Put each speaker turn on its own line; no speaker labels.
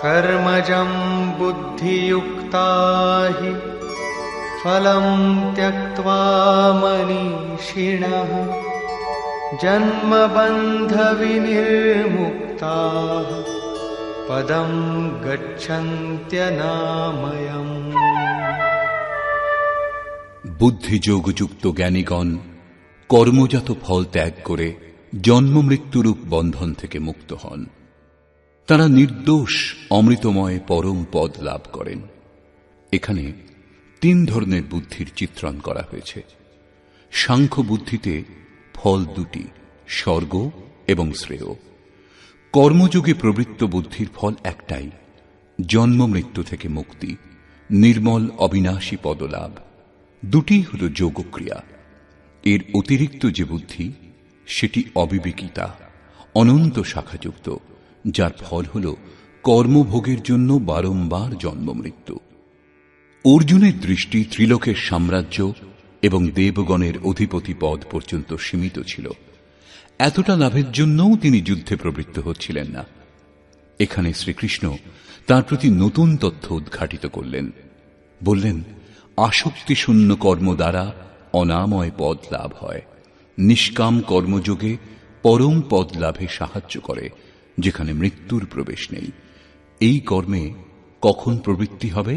कर्मजं बुद्धियुक्ता हि फलं त्यक्त्वा मनीषिणः जन्मबन्धविनिर्मुक्ताः पदं गच्छन्त्यनामयम्।
বুদ্ধিযোগযুক্ত জ্ঞানীগণ কর্মজাত ফল ত্যাগ করে জন্ম মৃত্যুরূপ বন্ধন থেকে মুক্ত হন। তারা নির্দোষ অমৃতময় পরম পদ লাভ করেন। এখানে 3 ধরনের বুদ্ধির চিত্রণ করা হয়েছে। সাংখ্য বুদ্ধিতে ফল 2টি, স্বর্গ এবং শ্রেয়। কর্মযোগে প্রবৃত্ত বুদ্ধির ফল একটাই, জন্ম মৃত্যু থেকে মুক্তি, নির্মল অবিনাশী পদলাভ। 2টি হল যোগক্রিয়া। এর অতিরিক্ত যে বুদ্ধি, সেটি অবিবেকিতা, অনন্ত শাখাযুক্ত, যার ফল হল কর্মভোগের জন্য বারংবার জন্ম মৃত্যু। অর্জুনের দৃষ্টি ত্রিলোকের সাম্রাজ্য এবং দেবগণের অধিপতি পদ পর্যন্ত সীমিত ছিল। এতটা লাভের জন্যও তিনি যুদ্ধে প্রবৃত্ত হচ্ছিলেন না। এখানে শ্রীকৃষ্ণ তার প্রতি নতুন তথ্য উদ্ঘাটিত করলেন। বললেন, আসক্তিশূন্য কর্ম দ্বারা অনাময় পদ লাভ হয়। নিষ্কাম কর্মযোগে পরম পদ লাভে সাহায্য করে, যেখানে মৃত্যুর প্রবেশ নেই। এই কর্মে কখন প্রবৃত্তি হবে?